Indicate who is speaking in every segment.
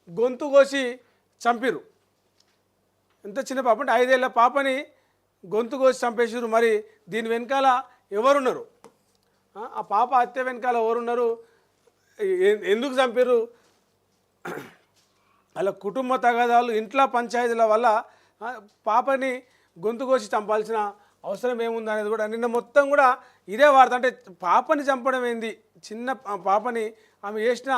Speaker 1: గొంతు కోసి చంపిరు. ఎంత చిన్న పాప అంటే 5 ఏళ్ల పాపని గొంతు కోసి చంపేసారు. మరి దీని వెనకాల ఎవరున్నారు? ఆ పాప హత్య వెనకాల ఎవరున్నారు? ఎందుకు చంపారు? అలా కుటుంబ తగాదాలు, ఇంట్లో పంచాయతీల వల్ల పాపని గొంతు కోసి చంపాల్సిన అవసరం ఏముంది అనేది కూడా నిన్న మొత్తం కూడా ఇదే వార్త. అంటే పాపని చంపడం ఏంది, చిన్న పాపని, ఆమె చేసిన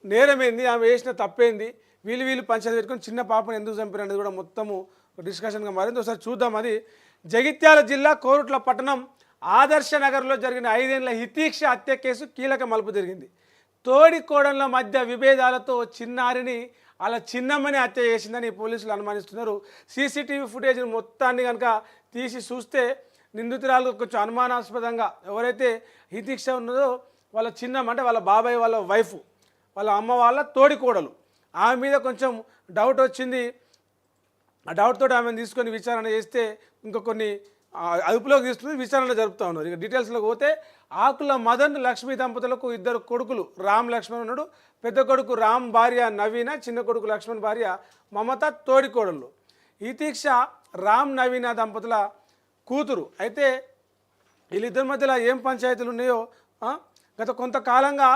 Speaker 1: నేరం ఏంది, ఆమె చేసిన తప్పేంది, వీళ్ళు పంచాయతీ పెట్టుకొని చిన్న పాపని ఎందుకు చంపారు అనేది కూడా మొత్తము డిస్కషన్గా మారింది. ఒకసారి చూద్దాం. అది జగిత్యాల జిల్లా కోరుట్ల పట్టణం ఆదర్శ నగర్లో జరిగిన 5 ఏళ్ల హితీక్ష హత్య కేసు కీలక మలుపు జరిగింది. తోడి కోడళ్ల మధ్య విభేదాలతో చిన్నారిని అలా చిన్నమ్మని హత్య చేసిందని పోలీసులు అనుమానిస్తున్నారు. సీసీటీవీ ఫుటేజ్ మొత్తాన్ని కనుక తీసి చూస్తే నిందితురాలు కొంచెం అనుమానాస్పదంగా ఎవరైతే హితీక్ష ఉన్నదో వాళ్ళ చిన్నమ్మ అంటే వాళ్ళ బాబాయ్ వాళ్ళ వైఫ్, వాళ్ళ అమ్మ వాళ్ళ తోడి కోడలు, ఆమె మీద కొంచెం డౌట్ వచ్చింది. ఆ డౌట్ తోటి ఆమెను తీసుకొని విచారణ చేస్తే ఇంకా కొన్ని అదుపులోకి తీసుకుని విచారణ జరుపుతూ ఉన్నారు. ఇక డీటెయిల్స్లోకి పోతే ఆకుల మదన్ లక్ష్మీ దంపతులకు 2 కొడుకులు, రామ్ లక్ష్మణ్ ఉన్నాడు. పెద్ద కొడుకు రామ్ భార్య నవీన, చిన్న కొడుకు లక్ష్మణ్ భార్య మమత తోడి కోడళ్ళు. హితీక్ష రామ్ నవీన దంపతుల కూతురు. అయితే వీళ్ళిద్దరి మధ్యలో ఏం పంచాయతీలు ఉన్నాయో గత కొంతకాలంగా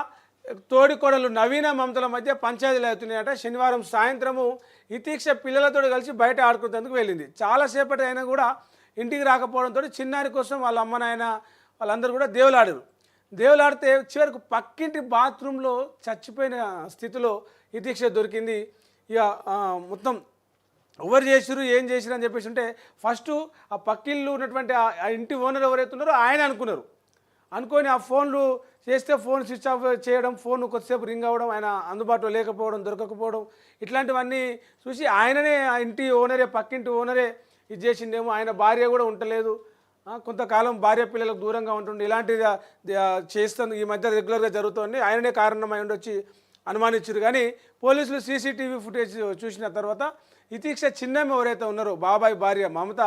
Speaker 1: తోడి కోడలు నవీన మమతల మధ్య పంచాయతీలు అవుతున్నాయట. శనివారం సాయంత్రము హితీక్ష పిల్లలతో కలిసి బయట ఆడుకునేందుకు వెళ్ళింది. చాలాసేపటి అయినా కూడా ఇంటికి రాకపోవడంతో చిన్నారి కోసం వాళ్ళ అమ్మ నాయన వాళ్ళందరూ కూడా దేవులాడితే చివరికి పక్కింటి బాత్రూంలో చచ్చిపోయిన స్థితిలో హితీక్ష దొరికింది. ఇక మొత్తం ఎవరు చేసిరు ఏం చేసిరు అని చెప్పేసి ఉంటే ఫస్ట్ ఆ పక్కిళ్ళు ఉన్నటువంటి ఆ ఇంటి ఓనర్ ఎవరైతే ఉన్నారో ఆయన అనుకొని ఆ ఫోన్లు చేస్తే ఫోన్ స్విచ్ ఆఫ్ చేయడం, ఫోన్ కొద్దిసేపు రింగ్ అవ్వడం, ఆయన అందుబాటులో లేకపోవడం, దొరకకపోవడం, ఇట్లాంటివన్నీ చూసి ఆయననే ఆ ఇంటి ఓనరే, పక్కింటి ఓనరే ఇది చేసిండేమో. ఆయన భార్య కూడా ఉండలేదు, కొంతకాలం భార్య పిల్లలకు దూరంగా ఉంటుండే, ఇలాంటిది చేస్తుంది ఈ మధ్య రెగ్యులర్గా జరుగుతుంది, ఆయననే కారణమై ఉండొచ్చి అనుమానించారు. కానీ పోలీసులు సీసీటీవీ ఫుటేజ్ చూసిన తర్వాత హితీక్ష చిన్నమ్మ ఎవరైతే ఉన్నారో బాబాయ్ భార్య మమత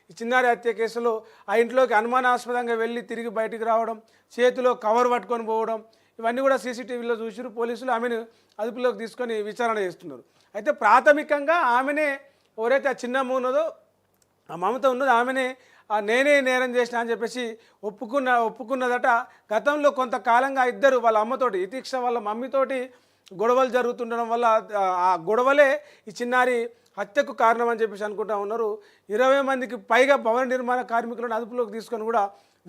Speaker 1: ఈ చిన్నారి హత్య కేసులో ఆ ఇంట్లోకి అనుమానాస్పదంగా వెళ్ళి తిరిగి బయటికి రావడం, చేతిలో కవర్ పట్టుకొని పోవడం, ఇవన్నీ కూడా సీసీటీవీలో చూసిరు. పోలీసులు ఆమెను అదుపులోకి తీసుకొని విచారణ చేస్తున్నారు. అయితే ప్రాథమికంగా ఆమెనే ఎవరైతే ఆ చిన్నమ్మ ఉన్నదో, ఆ మమత ఉన్నదో, ఆమెనే నేనే నేరం చేసిన అని చెప్పేసి ఒప్పుకున్నదట. గతంలో కొంతకాలంగా ఇద్దరు వాళ్ళ అమ్మతోటి, హితీక్ష వాళ్ళ మమ్మీతోటి గొడవలు జరుగుతుండడం వల్ల ఆ గొడవలే ఈ చిన్నారి హత్యకు కారణం అని చెప్పేసి అనుకుంటా ఉన్నారు. 20 మందికి పైగా భవన నిర్మాణ కార్మికులను అదుపులోకి తీసుకొని కూడా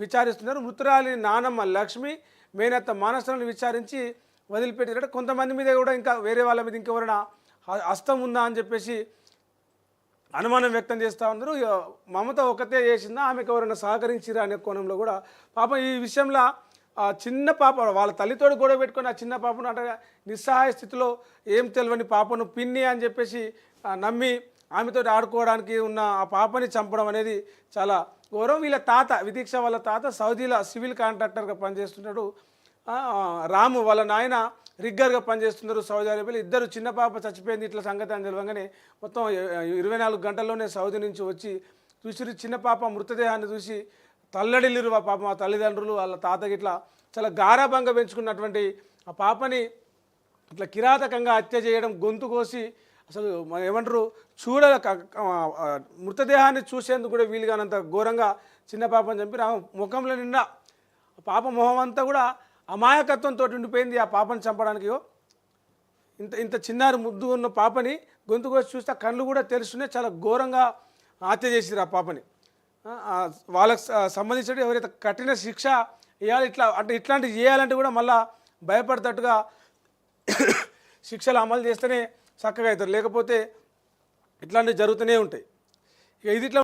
Speaker 1: విచారిస్తున్నారు. మృతురాలి నానమ్మ లక్ష్మి, మేనత్త మానసలను విచారించి వదిలిపెట్టారట. కొంతమంది మీద కూడా ఇంకా వేరే వాళ్ళ మీద ఇంకెవరైనా హస్తం ఉందా అని చెప్పేసి అనుమానం వ్యక్తం చేస్తూ ఉన్నారు. మమత ఒకతే చేసిందా, ఆమెకు ఎవరైనా సహకరించిరా అనే కోణంలో కూడా పాపం ఈ విషయంలో ఆ చిన్న పాప వాళ్ళ తల్లితోడు గొడవ పెట్టుకొని ఆ చిన్న పాపను అంటే నిస్సహాయ స్థితిలో ఏం తెలియని పాపను పిన్ని అని చెప్పేసి నమ్మి ఆమెతో ఆడుకోవడానికి ఉన్న ఆ పాపని చంపడం అనేది చాలా ఘోరం. వీళ్ళ తాత హితీక్ష వాళ్ళ తాత సౌదీలో సివిల్ కాంట్రాక్టర్గా పనిచేస్తున్నాడు. రాము వాళ్ళ నాయన రిగ్గర్గా పనిచేస్తున్నారు సౌదీ అరేబియాలో. ఇద్దరు చిన్న పాప చచ్చిపోయింది ఇట్లా సంగతి అని తెలియగానే మొత్తం 24 గంటల్లోనే సౌదీ నుంచి వచ్చి చూసి చిన్న పాప మృతదేహాన్ని చూసి తల్లడిల్లిరు. ఆ పాప మా తల్లిదండ్రులు వాళ్ళ తాతకి ఇట్లా చాలా గారాభంగా పెంచుకున్నటువంటి ఆ పాపని ఇట్లా కిరాతకంగా హత్య చేయడం, గొంతు కోసి అసలు ఏమంటారు మృతదేహాన్ని చూసేందుకు కూడా వీలుగానంత ఘోరంగా చిన్న పాపని చంపి ఆ ముఖంలో నిండా పాప మొహం అంతా కూడా అమాయకత్వంతో ఉండిపోయింది. ఆ పాపని చంపడానికి ఇంత చిన్నారి ముద్దు ఉన్న పాపని గొంతు కోసి చూస్తే కళ్ళు కూడా తెలుస్తున్నాయి. చాలా ఘోరంగా హత్య చేసిరు ఆ పాపని. వాళ్ళకి సంబంధించిన ఎవరైతే కఠిన శిక్ష వేయాలి, ఇట్లాంటివి చేయాలంటే కూడా మళ్ళీ భయపడేటట్టుగా శిక్షలు అమలు చేస్తేనే చక్కగా అవుతారు, లేకపోతే ఇట్లాంటివి జరుగుతూనే ఉంటాయి. ఇక ఇది ఇట్లా